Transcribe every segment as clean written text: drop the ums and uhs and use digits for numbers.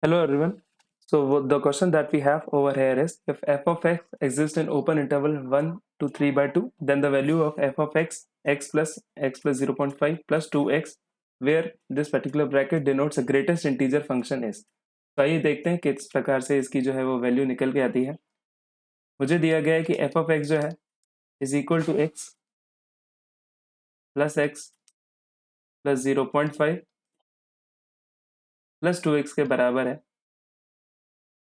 Hello everyone. The question that we have over here is if f of x exists in open interval 1 to 3 by 2, then the value of f of x plus 0.5 plus 2x, where this particular bracket denotes a greatest integer function is. तो आइए देखते हैं किस प्रकार से इसकी जो है वो वैल्यू निकल के आती है। मुझे दिया गया है कि f of x जो है is equal to x plus 0.5 plus 2x के बराबर है।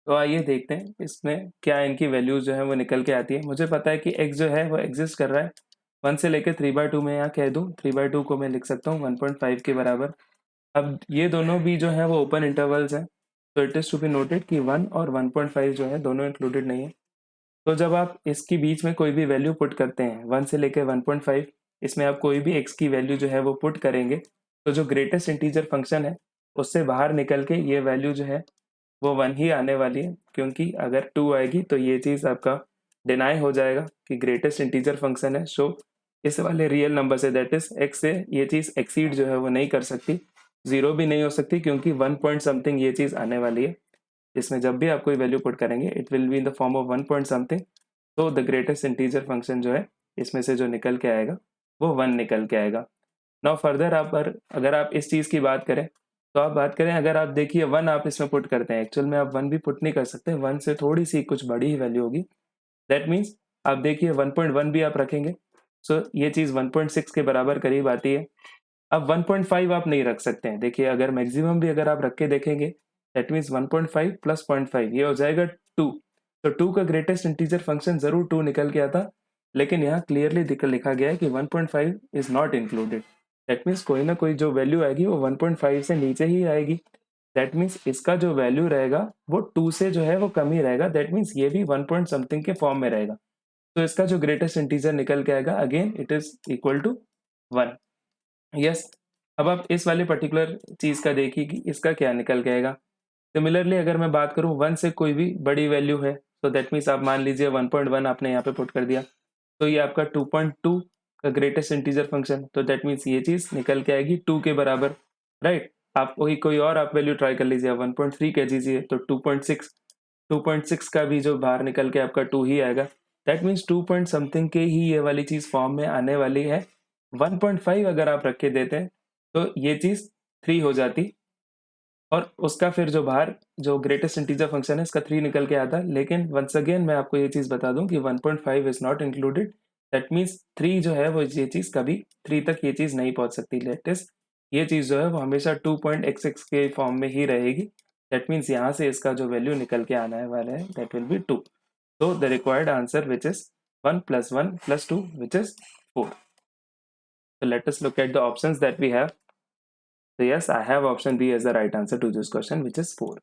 तो आइए देखते हैं इसमें क्या इनकी वैल्यूज जो है वो निकल के आती है। मुझे पता है कि x जो है वो एग्जिस्ट कर रहा है 1 से लेकर 3/2 में, यहाँ कह दूँ 3/2 को मैं लिख सकता हूँ 1.5 के बराबर। अब ये दोनों भी जो है वो ओपन इंटरवल्स हैं, तो it is to be noted कि 1 और 1.5 जो है दोनों इंक्लूडेड नहीं है। तो जब आप इसके बीच में कोई भी वैल्यू पुट करते हैं 1 से लेकर 1.5, इसमें आप कोई भी x की वैल्यू जो है वो पुट करेंगे, तो जो ग्रेटेस्ट इंटीजर फंक्शन है उससे बाहर निकल के ये वैल्यू जो है वो 1 ही आने वाली है, क्योंकि अगर 2 आएगी तो ये चीज़ आपका डिनाई हो जाएगा कि ग्रेटेस्ट इंटीजर फंक्शन है। सो इस वाले real number say that is x से ये चीज़ एक्सीड जो है वो नहीं कर सकती, 0 भी नहीं हो सकती, क्योंकि 1 पॉइंट समथिंग ये चीज़ आने वाली है। इसमें जब भी आप कोई वैल्यू पुट करेंगे it will be in the form of 1 point something. तो द ग्रेटेस्ट इंटीजर फंक्शन जो है इसमें से जो निकल के आएगा वो 1 निकल के आएगा। नाउ फर्दर आप अगर आप इस चीज़ की बात करें, तो आप बात करें, अगर आप देखिए 1 आप इसमें पुट करते हैं, एक्चुअल में आप 1 भी पुट नहीं कर सकते, 1 से थोड़ी सी कुछ बड़ी ही वैल्यू होगी। दैट मीन्स आप देखिए 1.1 भी आप रखेंगे, सो ये चीज़ 1.6 के बराबर करीब आती है। अब 1.5 आप नहीं रख सकते हैं, देखिए अगर मैक्सिमम भी अगर आप रख के देखेंगे दैट मीन्स 1.5 प्लस 0.5 ये हो जाएगा 2। तो 2 का ग्रेटेस्ट इंटीजर फंक्शन जरूर 2 निकल के आता, लेकिन यहाँ क्लियरली लिखा गया है कि 1.5 is not included. That means कोई ना कोई जो वैल्यू आएगी वो 1.5 से नीचे ही आएगी। दैट मीन्स इसका जो वैल्यू रहेगा वो 2 से जो है वो कम ही रहेगा। दैट मीन्स ये भी 1 पॉइंट समथिंग के फॉर्म में रहेगा। तो इसका जो ग्रेटेस्ट इंटीजर निकल के आएगा again it is equal to 1। Yes. अब आप इस वाले पर्टिकुलर चीज़ का देखिए कि इसका क्या निकल के आएगा। सिमिलरली अगर मैं बात करूँ 1 से कोई भी बड़ी वैल्यू है, तो दैट मीन्स आप मान लीजिए 1.1 आपने यहाँ पे पुट कर दिया, तो ये आपका 2.2 का ग्रेटेस्ट इंटीजर फंक्शन, तो दैट मीन्स ये चीज़ निकल के आएगी 2 के बराबर, राइट। आप वही कोई और आप वैल्यू ट्राई कर लीजिए, 1.3 कह दीजिए तो 2.6 का भी जो बाहर निकल के आपका 2 ही आएगा। दैट मीन्स 2 पॉइंट समथिंग के ही ये वाली चीज़ फॉर्म में आने वाली है। 1.5 अगर आप रख के देते हैं तो ये चीज़ 3 हो जाती, और उसका फिर जो बाहर जो ग्रेटेस्ट इंटीजर फंक्शन है इसका 3 निकल के आता है। लेकिन वंस अगेन मैं आपको ये चीज़ बता दूं कि 1.5 is not included. That means 3 जो है वो ये चीज़ कभी 3 तक ये चीज़ नहीं पहुंच सकती। लेटेस्ट ये चीज़ जो है वो हमेशा 2.xx के फॉर्म में ही रहेगी। दैट मीन्स यहाँ से इसका जो वैल्यू निकल के आने वाला है दैट विल बी 2। तो the required answer which is 1 + 1 + 2 which is 4. So let us look at the options that we have. So yes, I have option B as the right answer to this question, which is 4.